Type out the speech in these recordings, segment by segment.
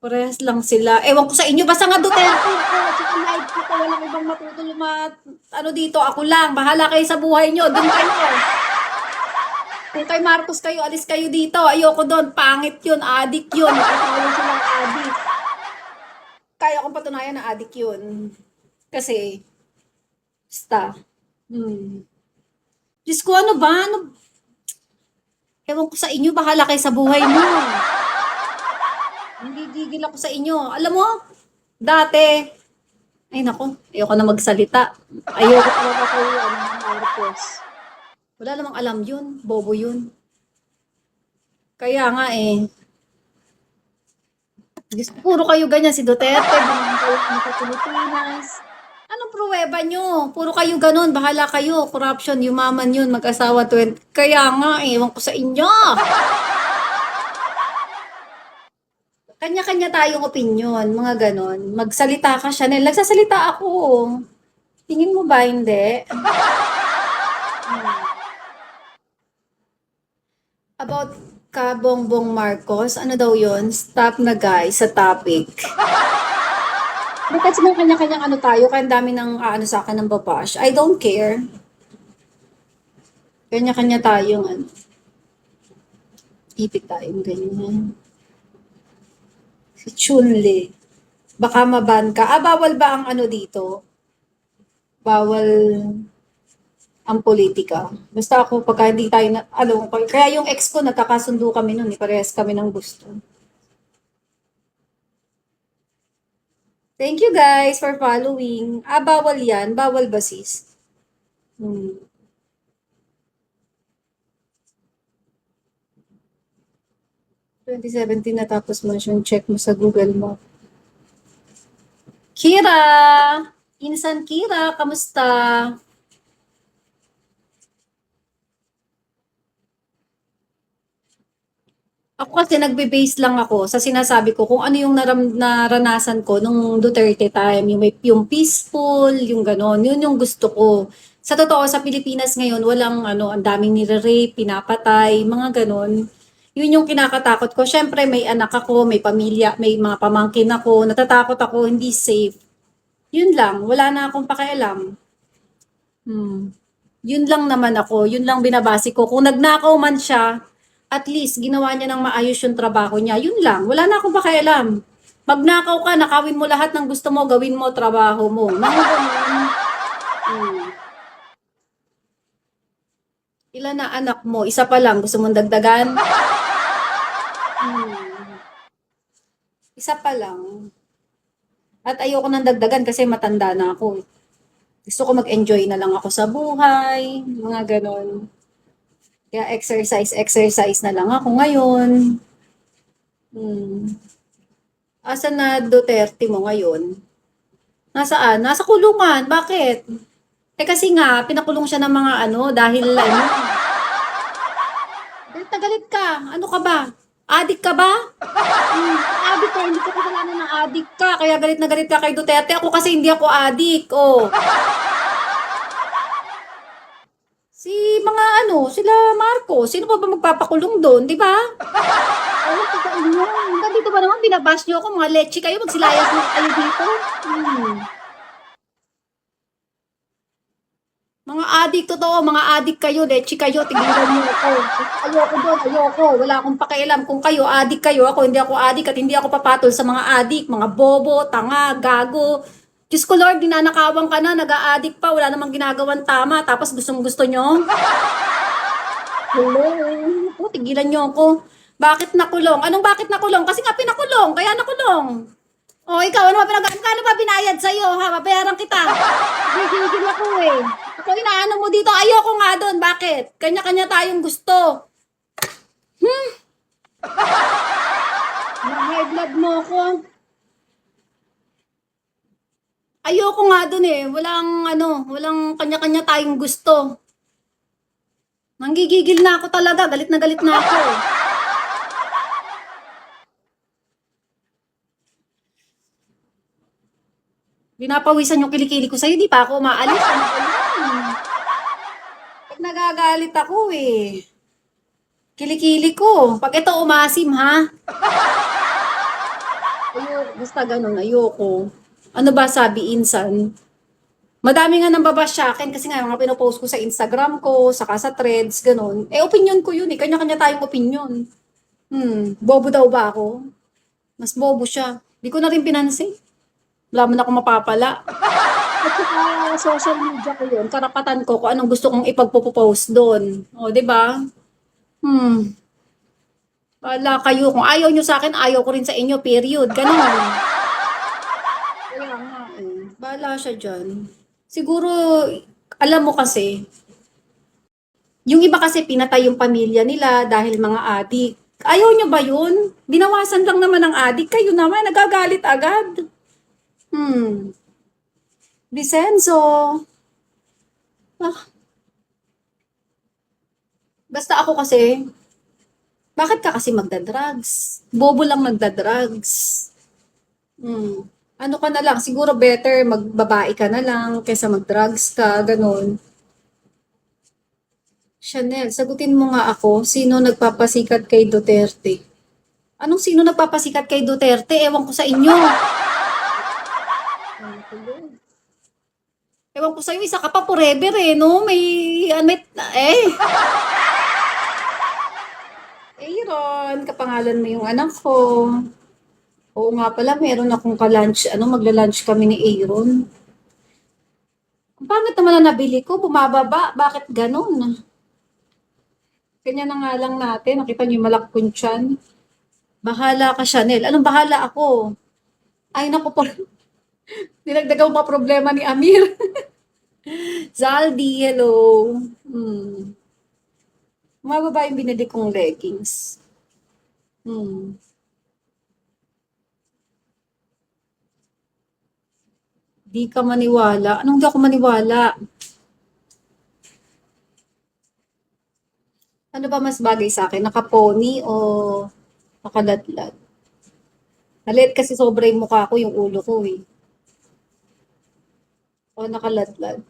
Parehas lang sila. Ewan ko sa inyo, basta nga Duterte ako at saka live ko to, walang ibang matutol ano dito, ako lang. Bahala kayo sa buhay nyo, dun kayo. Kung kay Marcos kayo, alis kayo dito. Ayoko doon, pangit yun, adik yun. Nakatawag silang adik. Kaya kong patunayan na adik yun. Kasi, basta. Hmm. Diyos ko, ano ba? Ewan ko sa inyo, bahala kayo sa buhay mo. Nanggigigil ako sa inyo. Alam mo, dati, ay nako, ayoko na magsalita. Ayoko talaga kayo, Marcos. Wala namang alam yun, bobo yun. Kaya nga eh, Diyos ko, puro kayo ganyan, si Duterte, bunang kayo sa Pilipinas. Anong pruweba nyo? Puro kayo ganun, bahala kayo, corruption, yumaman yun, mag-asawa 20. Kaya nga, ewan ko sa inyo. Kanya-kanya tayong opinion, mga ganon. Magsalita ka, Chanel. Nagsasalita ako. Tingin mo ba hindi? About ka Bongbong Marcos, ano daw yun? Stop na guys sa topic. Bakit ng kanya-kanyang ano tayo, kaya ang dami ng ano sa akin ng babash. I don't care. Kanya-kanya tayong ano. Ipit tayong ganyan. Si Chunli. Baka maban ka. Bawal ba ang ano dito? Bawal ang politika. Basta ako, pagka hindi tayo, kaya yung ex ko, nagkakasundo kami nun, parehas kami ng gusto. Thank you guys for following. Bawal yan. Bawal ba sis? 2017 na tapos mo siyang check mo sa Google mo. Kira! Insan Kira, kamusta? Ako kasi nagbe-base lang ako sa sinasabi ko kung ano yung naranasan ko nung Duterte time, yung peaceful, yung gano'n, yun yung gusto ko. Sa totoo, sa Pilipinas ngayon, walang ang daming nire-rape, pinapatay, mga gano'n. Yun yung kinakatakot ko. Siyempre, may anak ako, may pamilya, may mga pamangkin ako, natatakot ako, hindi safe. Yun lang, wala na akong pakialam. Yun lang naman ako, yun lang binabase ko. Kung nagnakaw man siya, at least ginawa niya ng maayos yung trabaho niya. Yun lang, wala na akong pakialam. Magnakaw ka, nakawin mo lahat ng gusto mo, gawin mo, trabaho mo. Mga ganun. Ilan na anak mo? Isa pa lang, gusto mong dagdagan? Isa pa lang. At ayoko nang dagdagan kasi matanda na ako. Gusto ko mag-enjoy na lang ako sa buhay, mga ganon. Kaya exercise na lang ako ngayon. Asan na Duterte mo ngayon? Nasaan? Nasa kulungan. Bakit? Kasi nga, pinakulong siya ng mga dahil galit na galit ka. Ano ka ba? Adik ka ba? Adik ka, hindi ko kasalanan ng adik ka. Kaya galit na galit ka kay Duterte. Ako kasi hindi ako adik. Oh. Si mga sila Marcos, sino pa ba magpapakulong doon, di ba? Ewan ko sa inyo. Hanggang dito ba naman binabash nyo ako, mga leche kayo, magsilayas mo kayo dito. Mga adik, totoo, mga adik kayo, leche kayo, tigilan nyo ako. Ayoko doon, ayoko. Wala akong pakialam kung kayo, adik kayo. Ako, hindi ako adik at hindi ako papatol sa mga adik, mga bobo, tanga, gago. Diyos ko Lord, dinanakawan ka na, nag-a-addict pa, wala namang ginagawang tama, tapos gustong-gusto nyo? Hello? Po, tigilan nyo ako. Bakit nakulong? Anong bakit nakulong? Kasi nga pinakulong, kaya nakulong. O, ikaw, ano ba binayad sa'yo, ha? Babayaran kita. Gigil ako eh. Ako, inaano mo dito, ayoko nga doon. Bakit? Kanya-kanya tayong gusto. High blood mo ako. Ayoko nga doon eh. Walang kanya-kanya tayong gusto. Nanggigigil na ako talaga. Galit na ako. Pinapawisan yung kilikili ko sa'yo. Di pa ako maalis. Ano ba yan? Pag nagagalit ako eh. Kilikili ko. Pag ito umasim ha. Basta ganun, ayoko. Ano ba sabi Insan? Madami nga nang babash sa akin kasi nga mga pinopost ko sa Instagram ko, saka sa threads, ganun. Eh, opinion ko yun eh. Kanya-kanya tayong opinion. Bobo daw ba ako? Mas bobo siya. Di ko na rin pinansin. Wala mo na akong mapapala. At saka social media ko yun, karapatan ko kung anong gusto kong ipagpo-post doon. O, di ba? Hmm, Wala kayo. Kung ayaw nyo sa akin, ayaw ko rin sa inyo, period. Ganun. Kaya nga eh. Bahala siya dyan. Siguro, alam mo kasi, yung iba kasi pinatay yung pamilya nila dahil mga adik. Ayaw nyo ba yun? Binawasan lang naman ng adik. Kayo naman, nagagalit agad. Hmm. Vicenzo. Ah, basta ako kasi, bakit ka kasi magda-drugs? Bobo lang magda-drugs. Hmm. Ano ka na lang, siguro better magbabae ka na lang kaysa mag-drugs ka, ganun. Chanel, sagutin mo nga ako, sino nagpapasikat kay Duterte? Anong sino nagpapasikat kay Duterte? Ewan ko sa inyo. Ewan ko sa'yo, isa ka pa forever eh, no? May, Aaron, kapangalan mo yung anak ko. Oo nga pala, meron akong ka-lunch, magla-lunch kami ni Aaron. Ang pangit naman na nabili ko, bumababa, bakit ganun? Kanya na nga lang natin, nakita niyo yung malakpon tiyan. Bahala ka, Chanel. Anong bahala ako? Ay, naku po, dinagdagan mo pa problema ni Amir. Zaldi, hello. Hmm. Mababa yung binili kong leggings. Hmm. Di ka maniwala. Anong di ako maniwala? Ano ba mas bagay sa akin? Naka-pony o nakaladlad? Nalit kasi sobra yung mukha ko, yung ulo ko eh. O nakaladlad.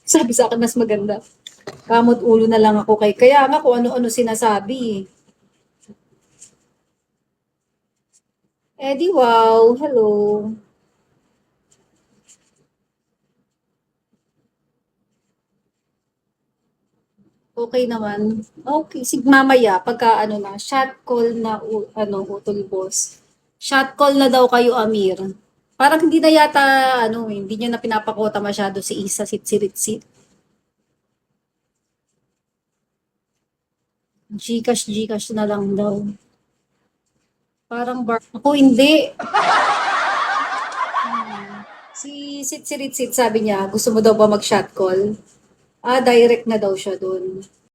Sabi sa akin mas maganda. Kamot ulo na lang ako kay. Kaya nga kung ano-ano sinasabi eh. Eddie, wow. Hello. Okay naman. Okay, sig mamaya pagka shot call na utol boss. Shot call na daw kayo, Amir. Parang hindi na yata hindi niyo na pinapakota masyado si Isa Sitsiritsit. Gcash na lang daw. Parang ako hindi. Si Sitsiritsit sabi niya, gusto mo daw ba mag-shot call? Direct na daw siya doon.